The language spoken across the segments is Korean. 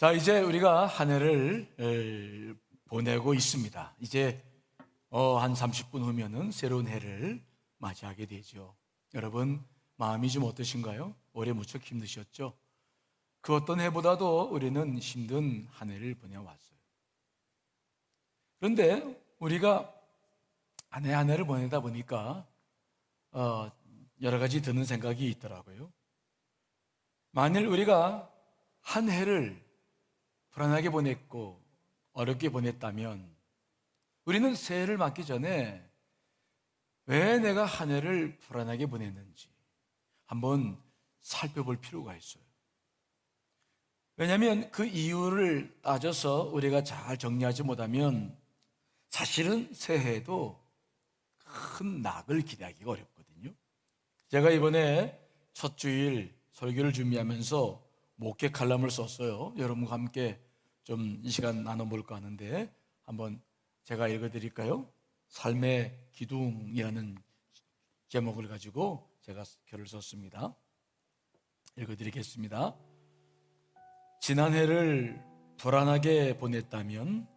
자, 이제 우리가 한 해를 보내고 있습니다. 이제 한 30분 후면은 새로운 해를 맞이하게 되죠. 여러분, 마음이 좀 어떠신가요? 올해 무척 힘드셨죠? 그 어떤 해보다도 우리는 힘든 한 해를 보내왔어요. 그런데 우리가 한 해 한 해를 보내다 보니까 여러 가지 드는 생각이 있더라고요. 만일 우리가 한 해를 불안하게 보냈고 어렵게 보냈다면 우리는 새해를 맞기 전에 왜 내가 한 해를 불안하게 보냈는지 한번 살펴볼 필요가 있어요. 왜냐하면 그 이유를 따져서 우리가 잘 정리하지 못하면 사실은 새해에도 큰 낙을 기대하기가 어렵거든요. 제가 이번에 첫 주일 설교를 준비하면서 목회 칼럼을 썼어요. 여러분과 함께 좀 이 시간 나눠볼까 하는데 한번 제가 읽어드릴까요? 삶의 기둥이라는 제목을 가지고 제가 글을 썼습니다. 읽어드리겠습니다. 지난해를 불안하게 보냈다면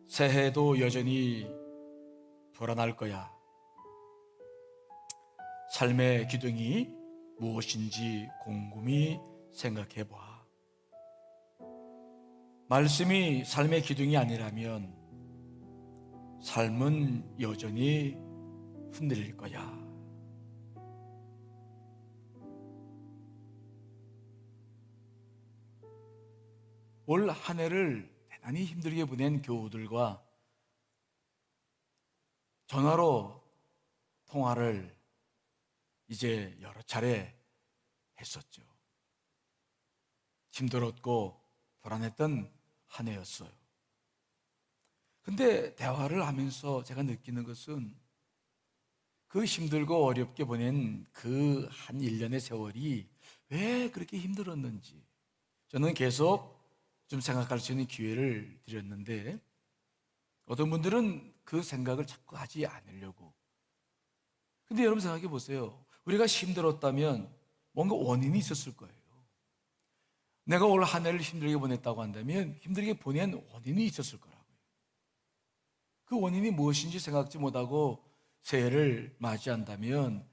새해도 여전히 불안할 거야. 삶의 기둥이 무엇인지 곰곰이 생각해 봐. 말씀이 삶의 기둥이 아니라면 삶은 여전히 흔들릴 거야. 올 한 해를 대단히 힘들게 보낸 교우들과 전화로 통화를 이제 여러 차례 했었죠. 힘들었고 불안했던 한 해였어요. 근데 대화를 하면서 제가 느끼는 것은 그 힘들고 어렵게 보낸 그 한 1년의 세월이 왜 그렇게 힘들었는지 저는 계속 좀 생각할 수 있는 기회를 드렸는데 어떤 분들은 그 생각을 자꾸 하지 않으려고. 근데 여러분 생각해 보세요. 우리가 힘들었다면 뭔가 원인이 있었을 거예요. 내가 올 한 해를 힘들게 보냈다고 한다면 힘들게 보낸 원인이 있었을 거라고요. 그 원인이 무엇인지 생각지 못하고 새해를 맞이한다면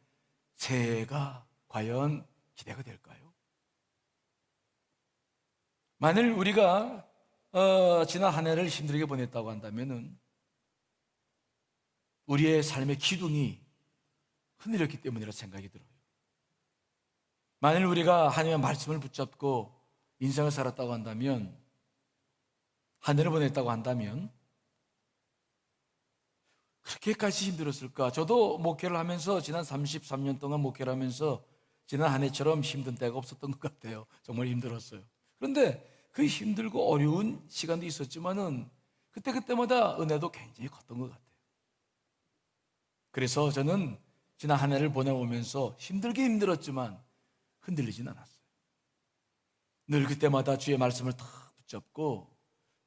새해가 과연 기대가 될까요? 만일 우리가 지난 한 해를 힘들게 보냈다고 한다면 우리의 삶의 기둥이 흔들렸기 때문이라 생각이 들어요. 만일 우리가 하나님의 말씀을 붙잡고 인생을 살았다고 한다면, 한 해를 보냈다고 한다면 그렇게까지 힘들었을까? 저도 목회를 하면서 지난 33년 동안 목회를 하면서 지난 한 해처럼 힘든 때가 없었던 것 같아요. 정말 힘들었어요. 그런데 그 힘들고 어려운 시간도 있었지만은 그때마다 은혜도 굉장히 컸던 것 같아요. 그래서 저는 지난 한 해를 보내오면서 힘들게 힘들었지만 흔들리진 않았어요. 늘 그때마다 주의 말씀을 다 붙잡고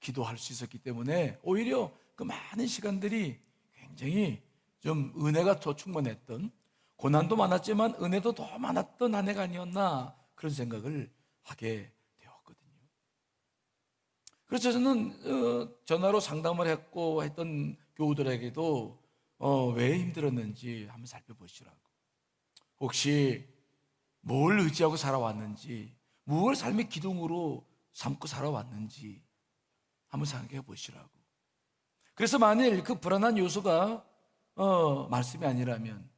기도할 수 있었기 때문에 오히려 그 많은 시간들이 굉장히 좀 은혜가 더 충만했던, 고난도 많았지만 은혜도 더 많았던 한 해가 아니었나 그런 생각을 하게 되었거든요. 그래서 저는 전화로 상담을 했고 했던 교우들에게도 왜 힘들었는지 한번 살펴보시라고. 혹시 뭘 의지하고 살아왔는지, 무엇을 삶의 기둥으로 삼고 살아왔는지 한번 생각해 보시라고. 그래서 만일 그 불안한 요소가 말씀이 아니라면,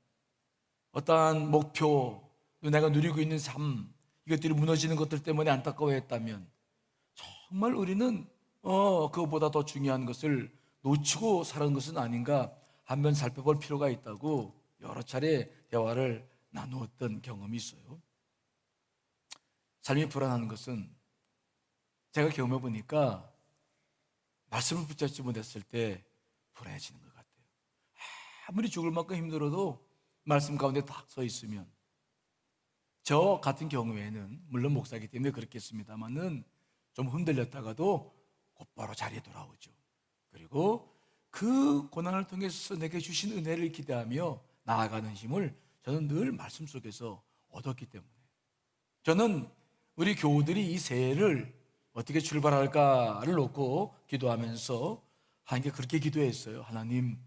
어떠한 목표, 내가 누리고 있는 삶, 이것들이 무너지는 것들 때문에 안타까워했다면 정말 우리는 그것보다 더 중요한 것을 놓치고 살은 것은 아닌가 한번 살펴볼 필요가 있다고 여러 차례 대화를 나누었던 경험이 있어요. 삶이 불안한 것은 제가 경험해 보니까 말씀을 붙잡지 못했을 때 불안해지는 것 같아요. 아무리 죽을 만큼 힘들어도 말씀 가운데 딱 서 있으면, 저 같은 경우에는 물론 목사이기 때문에 그렇겠습니다만은 좀 흔들렸다가도 곧바로 자리에 돌아오죠. 그리고 그 고난을 통해서 내게 주신 은혜를 기대하며 나아가는 힘을 저는 늘 말씀 속에서 얻었기 때문에 저는 우리 교우들이 이 새해를 어떻게 출발할까를 놓고 기도하면서 하나님께 그렇게 기도했어요. 하나님,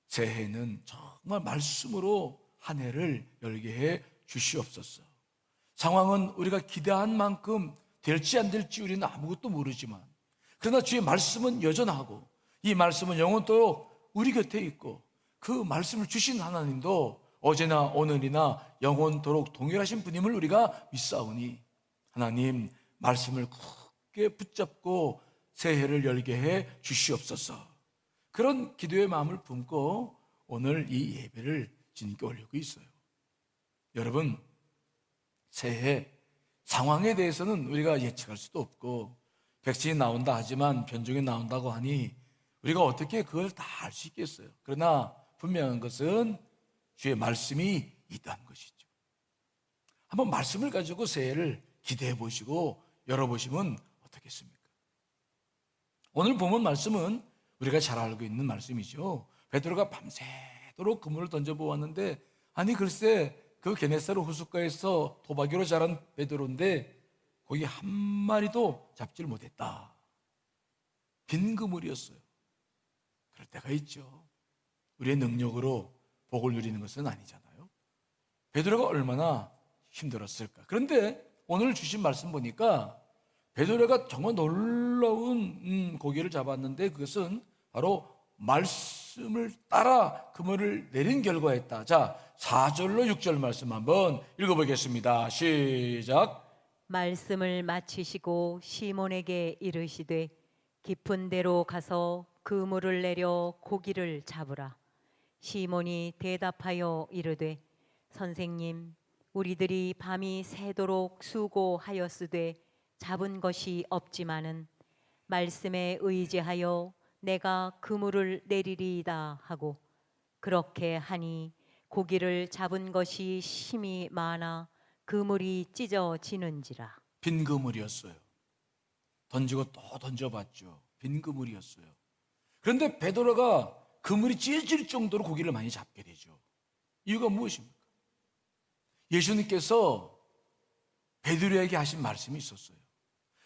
새해는 정말 말씀으로 한 해를 열게 해 주시옵소서. 상황은 우리가 기대한 만큼 될지 안 될지 우리는 아무것도 모르지만, 그러나 주의 말씀은 여전하고 이 말씀은 영원토록 우리 곁에 있고, 그 말씀을 주신 하나님도 어제나 오늘이나 영원토록 동일하신 분임을 우리가 믿사오니, 하나님 말씀을 굳게 붙잡고 새해를 열게 해 주시옵소서. 그런 기도의 마음을 품고 오늘 이 예배를 주님께 올리고 있어요. 여러분, 새해 상황에 대해서는 우리가 예측할 수도 없고, 백신이 나온다 하지만 변종이 나온다고 하니 우리가 어떻게 그걸 다 알 수 있겠어요? 그러나 분명한 것은 주의 말씀이 있다는 것이죠. 한번 말씀을 가지고 새해를 기대해 보시고 열어보시면 어떻겠습니까? 오늘 본문 말씀은 우리가 잘 알고 있는 말씀이죠. 베드로가 밤새도록 그물을 던져보았는데, 아니 글쎄 그 게네사르 호숫가에서 도박이로 자란 베드로인데 거기 한 마리도 잡지를 못했다. 빈 그물이었어요. 그럴 때가 있죠. 우리의 능력으로 복을 누리는 것은 아니잖아요. 베드로가 얼마나 힘들었을까. 그런데 오늘 주신 말씀 보니까 베드로가 정말 놀라운 고기를 잡았는데, 그것은 바로 말씀을 따라 그물을 내린 결과였다. 자, 4절로 6절 말씀 한번 읽어보겠습니다. 시작. 말씀을 마치시고 시몬에게 이르시되 깊은 데로 가서 그물을 내려 고기를 잡으라. 시몬이 대답하여 이르되 선생님, 우리들이 밤이 새도록 수고하였으되 잡은 것이 없지만은 말씀에 의지하여 내가 그물을 내리리이다 하고, 그렇게 하니 고기를 잡은 것이 심히 많아 그물이 찢어지는지라. 빈 그물이었어요. 던지고 또 던져봤죠. 빈 그물이었어요. 그런데 베드로가 그물이 찢어질 정도로 고기를 많이 잡게 되죠. 이유가 무엇입니까? 예수님께서 베드로에게 하신 말씀이 있었어요.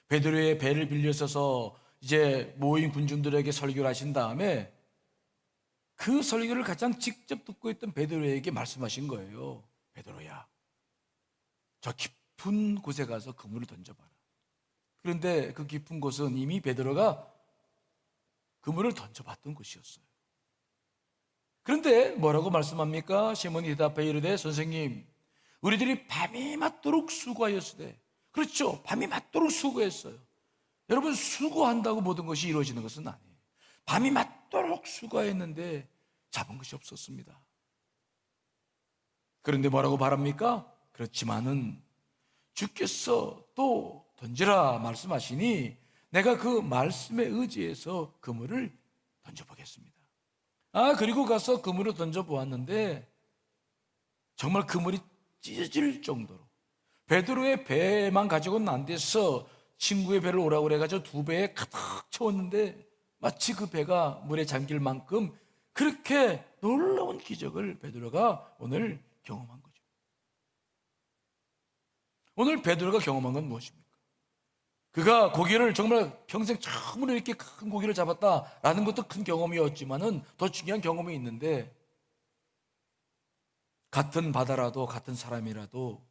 베드로의 배를 빌려서서 이제 모인 군중들에게 설교를 하신 다음에 그 설교를 가장 직접 듣고 있던 베드로에게 말씀하신 거예요. 베드로야, 저 깊은 곳에 가서 그물을 던져봐라. 그런데 그 깊은 곳은 이미 베드로가 그물을 던져봤던 곳이었어요. 그런데 뭐라고 말씀합니까? 시몬이 대답해 이르되 선생님, 우리들이 밤이 맞도록 수고하였으되. 그렇죠, 밤이 맞도록 수고했어요. 여러분, 수고한다고 모든 것이 이루어지는 것은 아니에요. 밤이 맞도록 수고했는데 잡은 것이 없었습니다. 그런데 뭐라고 바랍니까? 그렇지만은 주께서 또 던지라 말씀하시니 내가 그 말씀에 의지해서 그물을 던져보겠습니다. 그리고 가서 그물을 던져보았는데 정말 그물이 찢어질 정도로, 베드로의 배만 가지고는 안 돼서 친구의 배를 오라고 그래가지고 두 배에 가득 채웠는데 마치 그 배가 물에 잠길 만큼 그렇게 놀라운 기적을 베드로가 오늘 경험한 거죠. 오늘 베드로가 경험한 건 무엇입니까? 그가 고기를 정말 평생 처음으로 이렇게 큰 고기를 잡았다라는 것도 큰 경험이었지만은 더 중요한 경험이 있는데, 같은 바다라도 같은 사람이라도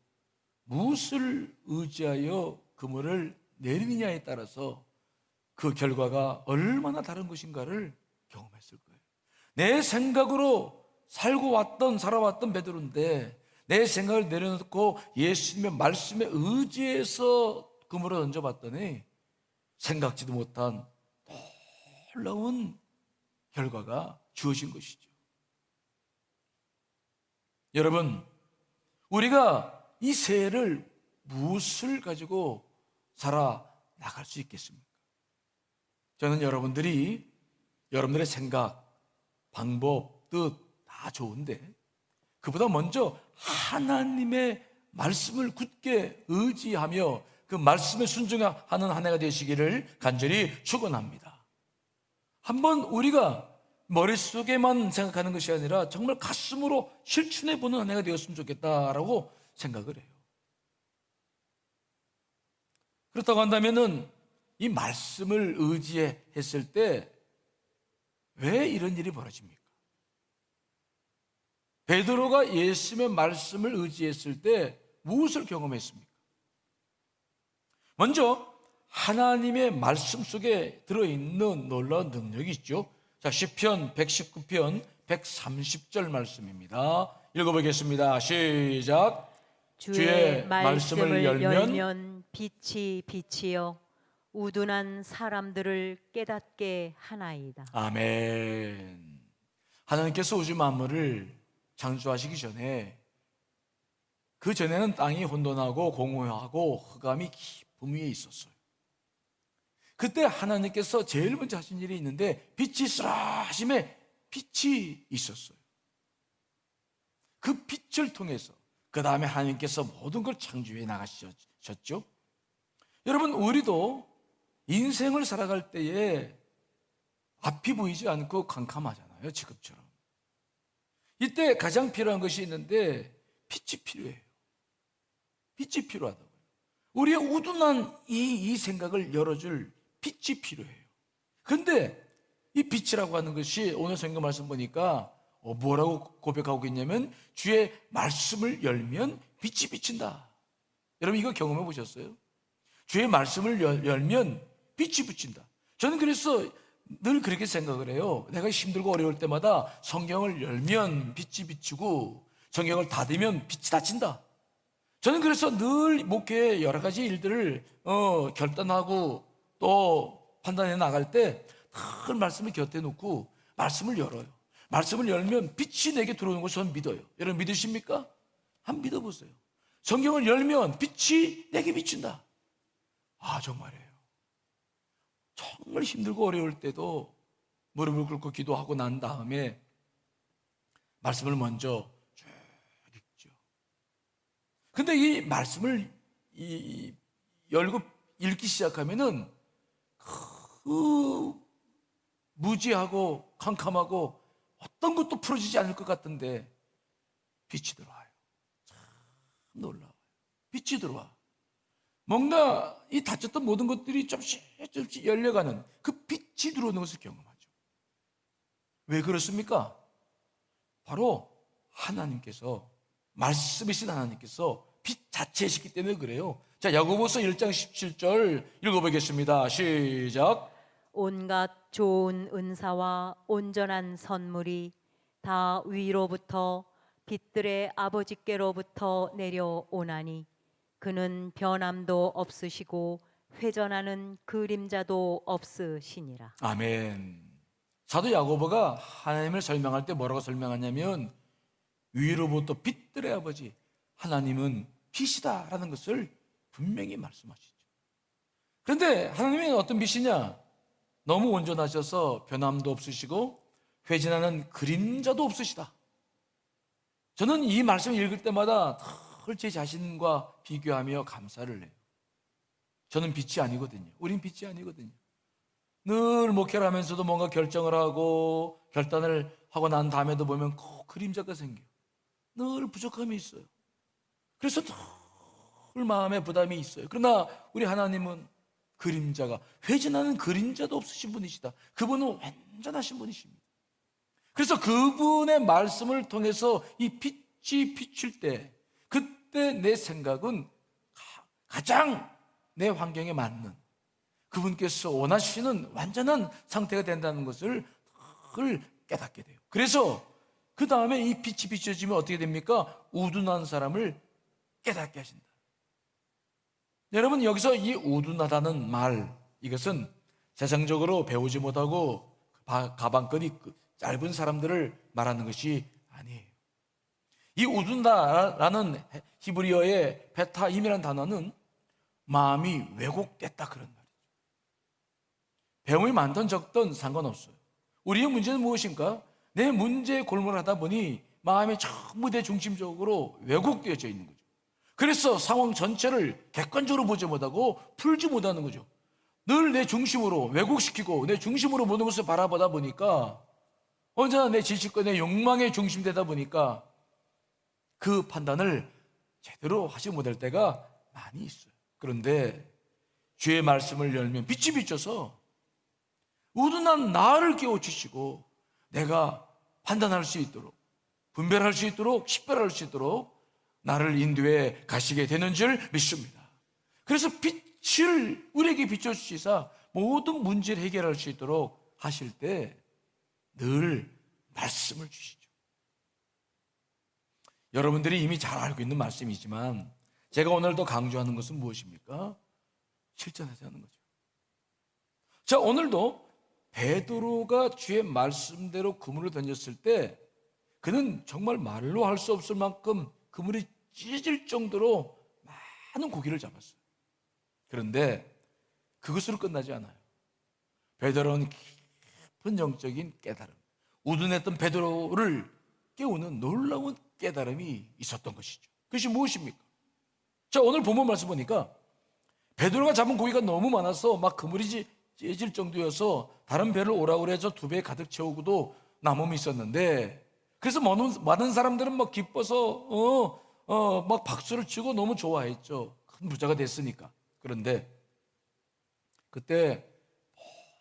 무엇을 의지하여 그물을 내리느냐에 따라서 그 결과가 얼마나 다른 것인가를 경험했을 거예요. 내 생각으로 살아왔던 베드로인데 내 생각을 내려놓고 예수님의 말씀에 의지해서 그물을 던져봤더니 생각지도 못한 놀라운 결과가 주어진 것이죠. 여러분, 우리가 이 새해를 무엇을 가지고 살아나갈 수 있겠습니까? 저는 여러분들의 생각, 방법, 뜻 다 좋은데 그보다 먼저 하나님의 말씀을 굳게 의지하며 그 말씀에 순종하는 한 해가 되시기를 간절히 축원합니다. 한번 우리가 머릿속에만 생각하는 것이 아니라 정말 가슴으로 실천해보는 한 해가 되었으면 좋겠다라고 생각을 해요. 그렇다고 한다면은 이 말씀을 의지했을 때 왜 이런 일이 벌어집니까? 베드로가 예수님의 말씀을 의지했을 때 무엇을 경험했습니까? 먼저 하나님의 말씀 속에 들어있는 놀라운 능력이 있죠. 자, 시편 119편 130절 말씀입니다. 읽어보겠습니다. 시작. 주의 말씀을 열면 빛이 빛이여 우둔한 사람들을 깨닫게 하나이다. 아멘. 하나님께서 우주 만물을 창조하시기 전에, 그 전에는 땅이 혼돈하고 공허하고 흑암이 깊음 위에 있었어요. 그때 하나님께서 제일 먼저 하신 일이 있는데 빛이 있으라 하심에 빛이 있었어요. 그 빛을 통해서 그 다음에 하나님께서 모든 걸 창조해 나가셨죠. 여러분, 우리도 인생을 살아갈 때에 앞이 보이지 않고 캄캄하잖아요. 지금처럼. 이때 가장 필요한 것이 있는데 빛이 필요해요. 빛이 필요하다고요. 우리의 우둔한 이 생각을 열어줄 빛이 필요해요. 그런데 이 빛이라고 하는 것이 오늘 성경 말씀 보니까 뭐라고 고백하고 있냐면 주의 말씀을 열면 빛이 비친다. 여러분, 이거 경험해 보셨어요? 주의 말씀을 열면 빛이 비친다. 저는 그래서 늘 그렇게 생각을 해요. 내가 힘들고 어려울 때마다 성경을 열면 빛이 비치고 성경을 닫으면 빛이 닫힌다. 저는 그래서 늘 목회의 여러 가지 일들을 결단하고 또 판단해 나갈 때 늘 말씀을 곁에 놓고 말씀을 열어요. 말씀을 열면 빛이 내게 들어오는 것을 저는 믿어요. 여러분 믿으십니까? 한번 믿어보세요. 성경을 열면 빛이 내게 비친다. 아, 정말이에요. 정말 힘들고 어려울 때도 무릎을 꿇고 기도하고 난 다음에 말씀을 먼저 쭉 읽죠. 근데 이 말씀을 열고 읽기 시작하면은 그 무지하고 캄캄하고 어떤 것도 풀어지지 않을 것 같은데 빛이 들어와요. 참 놀라워요. 빛이 들어와. 뭔가 이 닫혔던 모든 것들이 조금씩 열려가는 그 빛이 들어오는 것을 경험하죠. 왜 그렇습니까? 바로 하나님께서, 말씀이신 하나님께서 빛 자체이시기 때문에 그래요. 자, 야고보서 1장 17절 읽어보겠습니다. 시작. 온갖 좋은 은사와 온전한 선물이 다 위로부터 빛들의 아버지께로부터 내려오나니 그는 변함도 없으시고 회전하는 그림자도 없으시니라. 아멘. 사도 야고보가 하나님을 설명할 때 뭐라고 설명하냐면 위로부터 빛들의 아버지 하나님은 빛이다라는 것을 분명히 말씀하시죠. 그런데 하나님은 어떤 빛이냐? 너무 온전하셔서 변함도 없으시고 회진하는 그림자도 없으시다. 저는 이 말씀을 읽을 때마다 늘 제 자신과 비교하며 감사를 해요. 저는 빛이 아니거든요. 우린 빛이 아니거든요. 늘 목회를 하면서도 뭔가 결정을 하고 결단을 하고 난 다음에도 보면 꼭 그림자가 생겨요. 늘 부족함이 있어요. 그래서 늘 마음에 부담이 있어요. 그러나 우리 하나님은 그림자가, 회진하는 그림자도 없으신 분이시다. 그분은 완전하신 분이십니다. 그래서 그분의 말씀을 통해서 이 빛이 비칠 때, 그때 내 생각은 가장 내 환경에 맞는, 그분께서 원하시는 완전한 상태가 된다는 것을 늘 깨닫게 돼요. 그래서 그 다음에 이 빛이 비춰지면 어떻게 됩니까? 우둔한 사람을 깨닫게 하신다. 여러분, 여기서 이 우둔하다는 말, 이것은 세상적으로 배우지 못하고 가방끈이 짧은 사람들을 말하는 것이 아니에요. 이 우둔다라는 히브리어의 베타임이라는 단어는 마음이 왜곡됐다 그런 말이죠. 배움이 많든 적든 상관없어요. 우리의 문제는 무엇인가? 내 문제에 골몰하다 보니 마음이 전부 내 중심적으로 왜곡되어져 있는 거죠. 그래서 상황 전체를 객관적으로 보지 못하고 풀지 못하는 거죠. 늘 내 중심으로 왜곡시키고 내 중심으로 모든 것을 바라보다 보니까 언제나 내 지식과 내 욕망의 중심되다 보니까 그 판단을 제대로 하지 못할 때가 많이 있어요. 그런데 주의 말씀을 열면 빛이 비쳐서 우둔한 나를 깨우치시고 내가 판단할 수 있도록, 분별할 수 있도록, 식별할 수 있도록 나를 인도해 가시게 되는 줄 믿습니다. 그래서 빛을 우리에게 비춰주시사 모든 문제를 해결할 수 있도록 하실 때 늘 말씀을 주시죠. 여러분들이 이미 잘 알고 있는 말씀이지만 제가 오늘 더 강조하는 것은 무엇입니까? 실천하지 않는 거죠. 자, 오늘도 베드로가 주의 말씀대로 그물을 던졌을 때 그는 정말 말로 할 수 없을 만큼 그물이 찢어질 정도로 많은 고기를 잡았어요. 그런데 그것으로 끝나지 않아요. 베드로는 깊은 영적인 깨달음, 우둔했던 베드로를 깨우는 놀라운 깨달음이 있었던 것이죠. 그것이 무엇입니까? 자, 오늘 본문 말씀 보니까 베드로가 잡은 고기가 너무 많아서 막 그물이 찢어질 정도여서 다른 배를 오라고 해서 2배 가득 채우고도 남음이 있었는데, 그래서 많은 사람들은 막 기뻐서 막 박수를 치고 너무 좋아했죠. 큰 부자가 됐으니까. 그런데 그때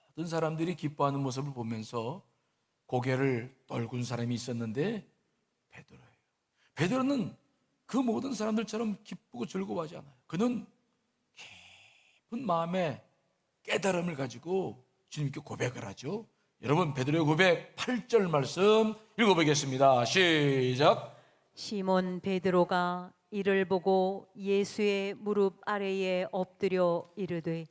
모든 사람들이 기뻐하는 모습을 보면서 고개를 떨군 사람이 있었는데 베드로예요. 베드로는 그 모든 사람들처럼 기쁘고 즐거워하지 않아요. 그는 깊은 마음에 깨달음을 가지고 주님께 고백을 하죠. 여러분, 베드로의 고백 8절 말씀 읽어보겠습니다. 시작. 시몬 베드로가 이를 보고 예수의 무릎 아래에 엎드려 이르되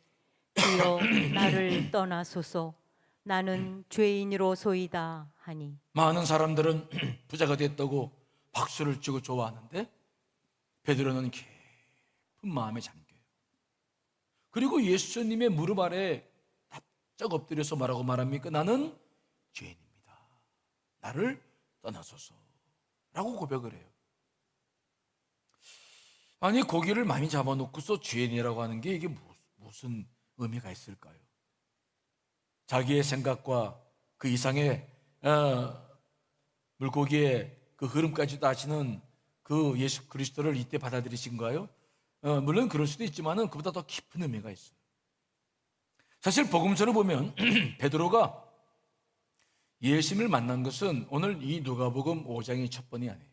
주여 나를 떠나소서 나는 죄인으로소이다 하니. 많은 사람들은 부자가 됐다고 박수를 치고 좋아하는데 베드로는 깊은 마음에 잠겨요. 그리고 예수님의 무릎 아래 납작 엎드려서 뭐라고 말합니까? 나는 죄인입니다. 나를 떠나소서 라고 고백을 해요. 아니, 고기를 많이 잡아놓고서 죄인이라고 하는 게 이게 무슨 의미가 있을까요? 자기의 생각과 그 이상의 물고기의 그 흐름까지도 아시는 그 예수 그리스도를 이때 받아들이신가요? 물론 그럴 수도 있지만은 그보다 더 깊은 의미가 있어요. 사실 복음서를 보면 베드로가 예수님을 만난 것은 오늘 이 누가복음 5장이 첫 번이 아니에요.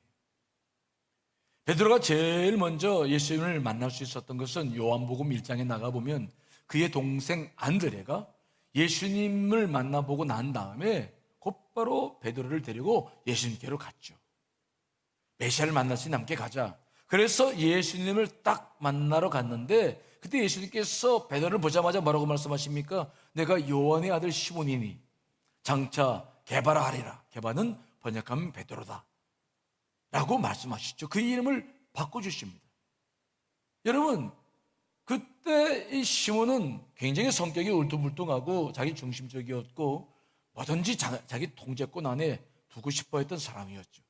베드로가 제일 먼저 예수님을 만날 수 있었던 것은 요한복음 1장에 나가보면 그의 동생 안드레가 예수님을 만나보고 난 다음에 곧바로 베드로를 데리고 예수님께로 갔죠. 메시아를 만났으니 함께 가자. 그래서 예수님을 딱 만나러 갔는데 그때 예수님께서 베드로를 보자마자 뭐라고 말씀하십니까? 내가 요한의 아들 시몬이니 장차 게바라 하리라. 게바는 번역하면 베드로다 라고 말씀하시죠. 그 이름을 바꿔주십니다. 여러분, 그때 이 시몬은 굉장히 성격이 울퉁불퉁하고 자기 중심적이었고 뭐든지 자기 통제권 안에 두고 싶어 했던 사람이었죠.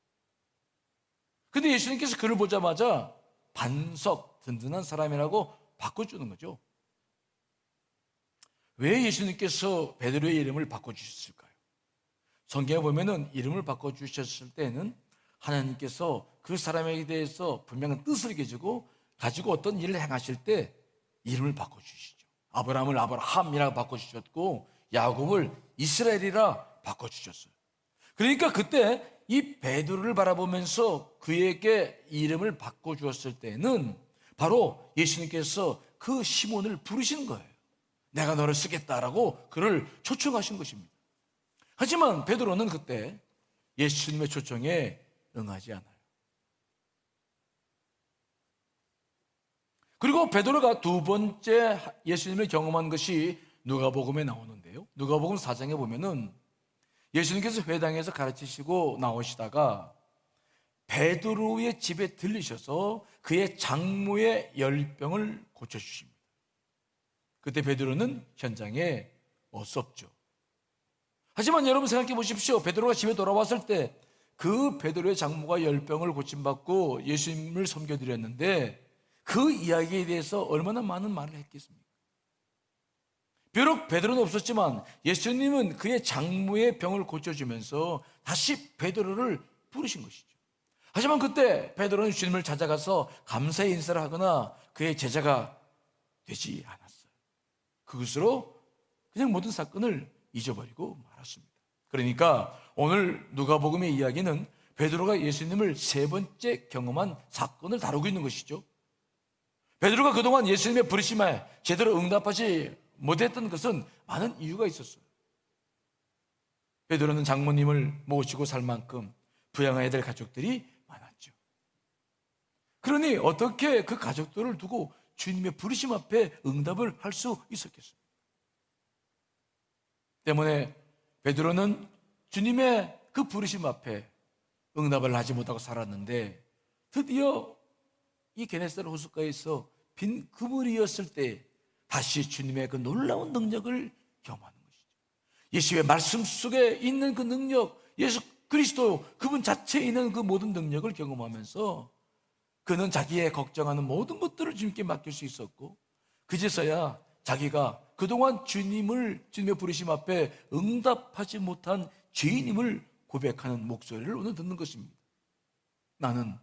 근데 예수님께서 그를 보자마자 반석, 든든한 사람이라고 바꿔주는 거죠. 왜 예수님께서 베드로의 이름을 바꿔주셨을까요? 성경에 보면은 이름을 바꿔주셨을 때는 하나님께서 그 사람에게 대해서 분명한 뜻을 가지고 어떤 일을 행하실 때 이름을 바꿔주시죠. 아브라함을 아브라함이라고 바꿔주셨고 야곱을 이스라엘이라 바꿔주셨어요. 그러니까 그때 이 베드로를 바라보면서 그에게 이름을 바꿔주었을 때는 바로 예수님께서 그 시몬을 부르신 거예요. 내가 너를 쓰겠다라고 그를 초청하신 것입니다. 하지만 베드로는 그때 예수님의 초청에 응하지 않아요. 그리고 베드로가 두 번째 예수님을 경험한 것이 누가복음에 나오는데요. 누가복음 4장에 보면은 예수님께서 회당에서 가르치시고 나오시다가 베드로의 집에 들리셔서 그의 장모의 열병을 고쳐주십니다. 그때 베드로는 현장에 없었죠. 하지만 여러분 생각해 보십시오. 베드로가 집에 돌아왔을 때 그 베드로의 장모가 열병을 고침받고 예수님을 섬겨드렸는데 그 이야기에 대해서 얼마나 많은 말을 했겠습니까? 비록 베드로는 없었지만 예수님은 그의 장모의 병을 고쳐주면서 다시 베드로를 부르신 것이죠. 하지만 그때 베드로는 주님을 찾아가서 감사의 인사를 하거나 그의 제자가 되지 않았어요. 그것으로 그냥 모든 사건을 잊어버리고 말았습니다. 그러니까 오늘 누가복음의 이야기는 베드로가 예수님을 세 번째 경험한 사건을 다루고 있는 것이죠. 베드로가 그동안 예수님의 부르심에 제대로 응답하지 못했던 것은 많은 이유가 있었어요. 베드로는 장모님을 모시고 살 만큼 부양해야 될 가족들이 많았죠. 그러니 어떻게 그 가족들을 두고 주님의 부르심 앞에 응답을 할 수 있었겠어요? 때문에 베드로는 주님의 그 부르심 앞에 응답을 하지 못하고 살았는데, 드디어 이 게네사렛 호숫가에서 빈 그물이었을 때 다시 주님의 그 놀라운 능력을 경험하는 것이죠. 예수의 말씀 속에 있는 그 능력, 예수 그리스도 그분 자체에 있는 그 모든 능력을 경험하면서 그는 자기의 걱정하는 모든 것들을 주님께 맡길 수 있었고, 그제서야 자기가 그동안 주님의 부르심 앞에 응답하지 못한 죄인임을 고백하는 목소리를 오늘 듣는 것입니다. 나는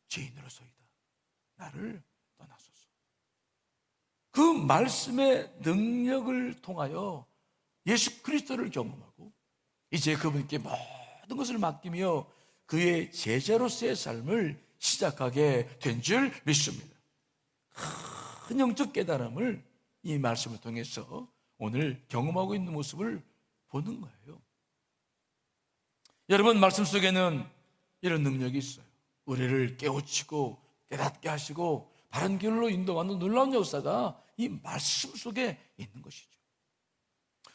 죄인으로서이다. 나를 떠나소서. 그 말씀의 능력을 통하여 예수 그리스도를 경험하고 이제 그분께 모든 것을 맡기며 그의 제자로서의 삶을 시작하게 된 줄 믿습니다. 큰 영적 깨달음을 이 말씀을 통해서 오늘 경험하고 있는 모습을 보는 거예요. 여러분, 말씀 속에는 이런 능력이 있어요. 우리를 깨우치고 깨닫게 하시고 바른 길로 인도하는 놀라운 역사가 이 말씀 속에 있는 것이죠.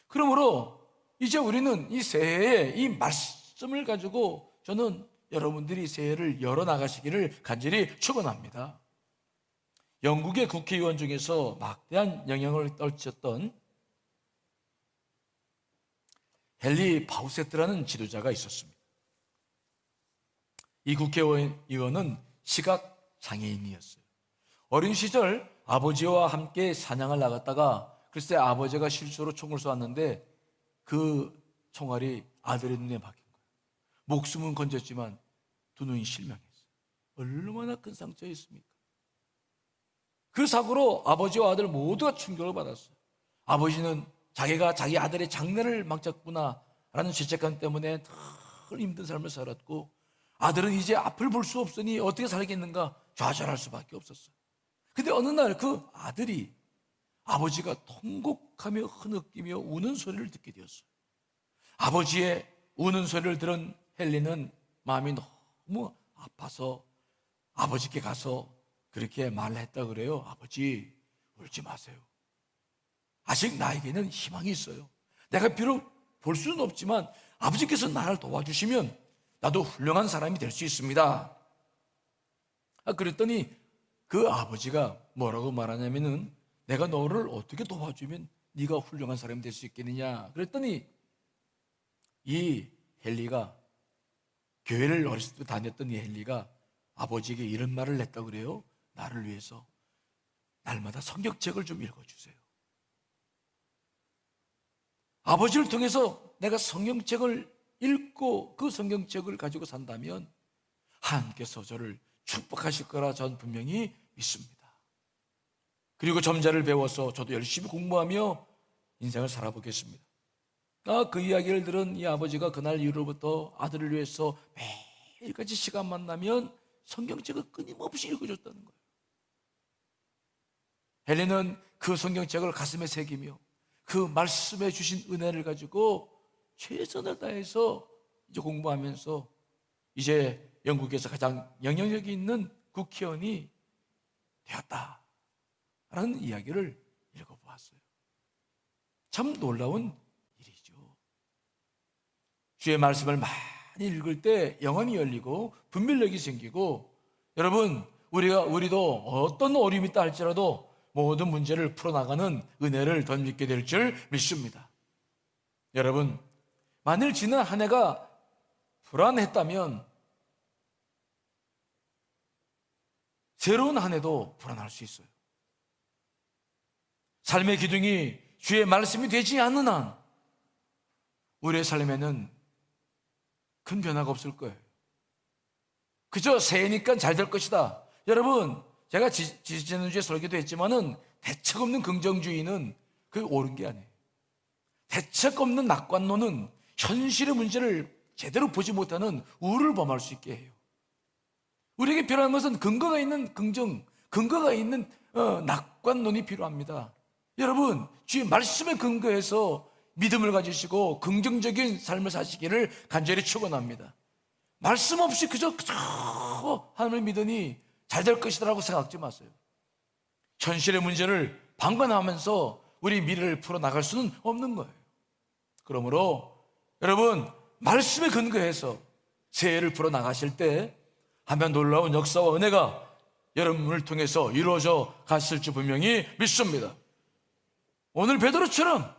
그러므로 이제 우리는 이 새해에 이 말씀을 가지고 저는 여러분들이 새해를 열어나가시기를 간절히 축원합니다. 영국의 국회의원 중에서 막대한 영향을 떨쳤던 헨리 바우세트라는 지도자가 있었습니다. 이 국회의원은 시각장애인이었어요. 어린 시절 아버지와 함께 사냥을 나갔다가 글쎄 아버지가 실수로 총을 쏘았는데 그 총알이 아들의 눈에 박힌 거예요. 목숨은 건졌지만 두 눈이 실명했어요. 얼마나 큰 상처였습니까? 그 사고로 아버지와 아들 모두가 충격을 받았어요. 아버지는 자기가 자기 아들의 장래를 망쳤구나 라는 죄책감 때문에 늘 힘든 삶을 살았고, 아들은 이제 앞을 볼 수 없으니 어떻게 살겠는가 좌절할 수밖에 없었어요. 근데 어느 날 그 아들이 아버지가 통곡하며 흐느끼며 우는 소리를 듣게 되었어요. 아버지의 우는 소리를 들은 헨리는 마음이 너무 아파서 아버지께 가서 그렇게 말했다 그래요. 아버지, 울지 마세요. 아직 나에게는 희망이 있어요. 내가 비록 볼 수는 없지만 아버지께서 나를 도와주시면 나도 훌륭한 사람이 될 수 있습니다. 그랬더니 그 아버지가 뭐라고 말하냐면은, 내가 너를 어떻게 도와주면 네가 훌륭한 사람이 될 수 있겠느냐. 그랬더니 이 헨리가, 교회를 어렸을 때 다녔던 이 헨리가 아버지에게 이런 말을 했다고 그래요. 나를 위해서 날마다 성경책을 좀 읽어주세요. 아버지를 통해서 내가 성경책을 읽고 그 성경책을 가지고 산다면 하나님께서 저를 축복하실 거라 전 분명히 믿습니다. 그리고 점자를 배워서 저도 열심히 공부하며 인생을 살아보겠습니다. 그 이야기를 들은 이 아버지가 그날 이후로부터 아들을 위해서 매일같이 시간만 나면 성경책을 끊임없이 읽어줬다는 거예요. 헨리는 그 성경책을 가슴에 새기며 그 말씀에 주신 은혜를 가지고 최선을 다해서 이제 공부하면서 이제 영국에서 가장 영향력이 있는 국회의원이 되었다라는 이야기를 읽어보았어요. 참 놀라운 일이죠. 주의 말씀을 많이 읽을 때 영혼이 열리고 분별력이 생기고, 여러분, 우리도 어떤 어려움이 있다 할지라도 모든 문제를 풀어나가는 은혜를 덧입게 될 줄 믿습니다. 여러분, 만일 지난 한 해가 불안했다면 새로운 한 해도 불안할 수 있어요. 삶의 기둥이 주의 말씀이 되지 않는 한 우리의 삶에는 큰 변화가 없을 거예요. 그저 새해니까 잘 될 것이다. 여러분, 제가 지지난주에 설교도 했지만은 대책 없는 긍정주의는 그게 옳은 게 아니에요. 대책 없는 낙관론은 현실의 문제를 제대로 보지 못하는 우를 범할 수 있게 해요. 우리에게 필요한 것은 근거가 있는 긍정, 근거가 있는 낙관론이 필요합니다. 여러분, 주의 말씀에 근거해서 믿음을 가지시고 긍정적인 삶을 사시기를 간절히 축원합니다. 말씀 없이 그저 하나님을 믿으니 잘 될 것이다라고 생각하지 마세요. 현실의 문제를 방관하면서 우리 미래를 풀어나갈 수는 없는 거예요. 그러므로 여러분, 말씀에 근거해서 새해를 풀어나가실 때 하면 놀라운 역사와 은혜가 여러분을 통해서 이루어져 갔을 줄 분명히 믿습니다. 오늘 베드로처럼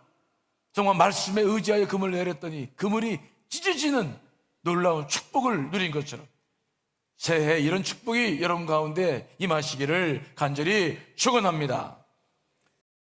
정말 말씀에 의지하여 그물을 내렸더니 그물이 찢어지는 놀라운 축복을 누린 것처럼 새해 이런 축복이 여러분 가운데 임하시기를 간절히 축원합니다.